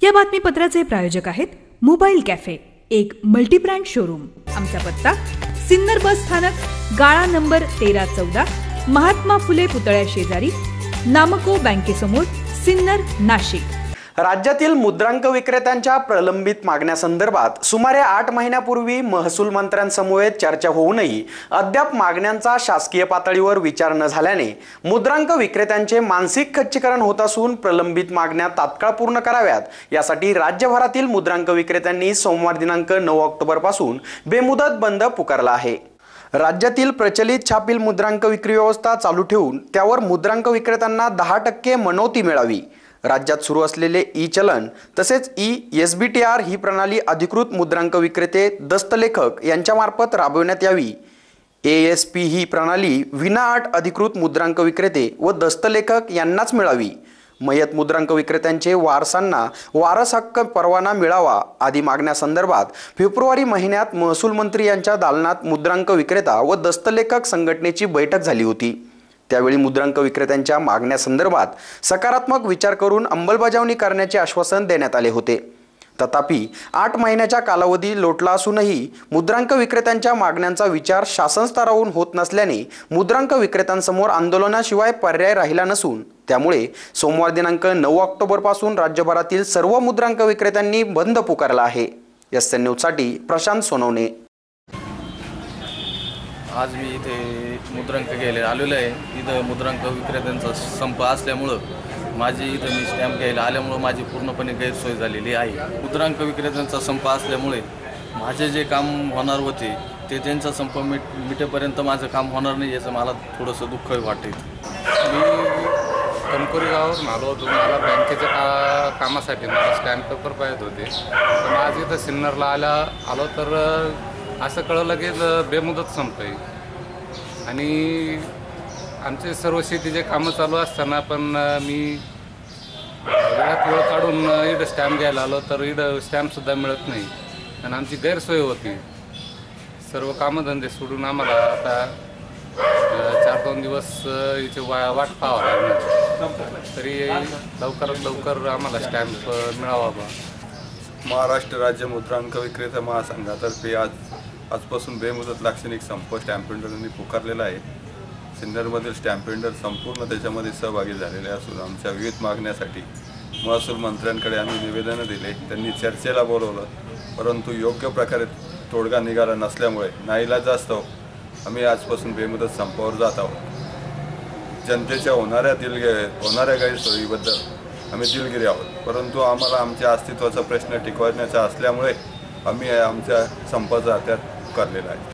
या बातमीपत्राचे प्रायोजक आहेत मोबाईल कॅफे, एक मल्टीब्रँड शोरूम। आमचा पत्ता सिन्नर बस स्थानक, गाळा नंबर 1314, महात्मा फुले पुतळ्या शेजारी, नामको बँकेसमोर, सिन्नर, नाशिक। राज्यातील मुद्रांक विक्रेत्यांच्या प्रलंबित मागण्यासंदर्भात सुमारे 8 महिन्यापूर्वी महसूल मंत्र्यांसमवेत चर्चा होऊनही अद्याप मागण्यांचा शासकीय पातळीवर विचार न झाल्याने मुद्रांक विक्रेत्यांचे मानसिक खच्चीकरण होत असून प्रलंबित मागण्या तात्काळ पूर्ण कराव्यात यासाठी राज्यभरातील मुद्रांक विक्रेत्यांनी सोमवार दिनांक 9 ऑक्टोबर पासून बेमुदत बंद पुकारला आहे। राज्यातील प्रचलित छापील मुद्रांक विक्री व्यवस्था चालू ठेवून त्यावर मुद्रांक विक्रेत्यांना 10% मनोती मिळावी, राज्यात सुरू असलेले ई-चलन तसेच ई-एसबीटीआर ही प्रणाली अधिकृत मुद्रांक विक्रेते, दस्तलेखक यांच्यामार्फत राबविण्यात यावी। एएसपी ही प्रणाली विनाअट अधिकृत मुद्रांक विक्रेते व दस्तलेखक यांनाच मिळावी। मयत मुद्रांक विक्रेत्यांचे वारसांना वारस हक्क परवाना मिळावा आदी मागण्यासंदर्भात फेब्रुवारी महिन्यात महसूल मंत्री यांच्या दालनात मुद्रांक विक्रेता व दस्तलेखक संघटनेची बैठक झाली होती। त्यावेळी मुद्रांक विक्रेत्यांच्या मागण्यासंदर्भात सकारात्मक विचार करून अंमलबजावणी करण्याचे आश्वासन देण्यात आले होते। तथापि 8 महिन्याचा कालावधी लोटला असूनही मुद्रांक विक्रेत्यांच्या मागण्यांचा विचार शासन स्तरावरून होत नसल्याने मुद्रांक विक्रेत्यांसमोर आंदोलनाशिवाय पर्याय राहिला नसून त्यामुळे सोमवार दिनांक 9 ऑक्टोबर पासून राज्यभरातील सर्व मुद्रांक विक्रेत्यांनी बंद पुकारला आहे। एसएन न्यूजसाठी प्रशांत सोनवणे। आज मी इथे मुद्रांक घ्यायला आलेलो आहे। इथं मुद्रांक विक्रेत्यांचा संप असल्यामुळं माझी इथं मी स्टॅम्प घ्यायला आल्यामुळं माझी पूर्णपणे गैरसोय झालेली आहे। मुद्रांक विक्रेत्यांचा संप असल्यामुळे माझे जे काम होणार होते ते त्यांचा संप मिटेपर्यंत माझं काम होणार नाही याचं मला थोडंसं दुःख वाटतं। मी कणकोरी गावावरून आलो होतो। मला बँकेच्या कामासाठी मला स्टॅम्प पेपर पाहिजे होते, पण आज इथं सिन्नरला आलो तर असं कळलं की बेमुदत संप आहे आणि आमचे सर्व शेतीचे कामं चालू असताना पण मी वेळात वेळ काढून इथं स्टॅम्प घ्यायला आलो तर इथं स्टॅम्पसुद्धा मिळत नाही आणि आमची गैरसोय होती। सर्व कामधंदे सोडून आम्हाला आता 4-2 दिवस इथे वाट पाहावं लागणार, तरी लवकरात लवकर आम्हाला स्टॅम्प मिळावा बा। महाराष्ट्र राज्य मुद्रांक विक्रेता महासंघातर्फे आजपासून बेमुदत लाक्षणिक संप स्टॅम्प पेंडरांनी पुकारलेला आहे। सिन्नरमधील स्टॅम्प पेंडर संपूर्ण त्याच्यामध्ये सहभागी झालेले असून आमच्या विविध मागण्यासाठी महसूल मंत्र्यांकडे आम्ही निवेदनं दिले। त्यांनी चर्चेला बोलवलं, परंतु योग्य प्रकारे तोडगा निघाला नसल्यामुळे नाईलाजास्तव आम्ही आजपासून बेमुदत संपावर जात आहोत। जनतेच्या होणाऱ्या गैरसोयीबद्दल आम्ही दिलगिरी आहोत, परंतु आम्हाला आमच्या अस्तित्वाचा प्रश्न टिकवण्याचा असल्यामुळे आम्ही आमच्या संपाचा त्यात करलेला आहे।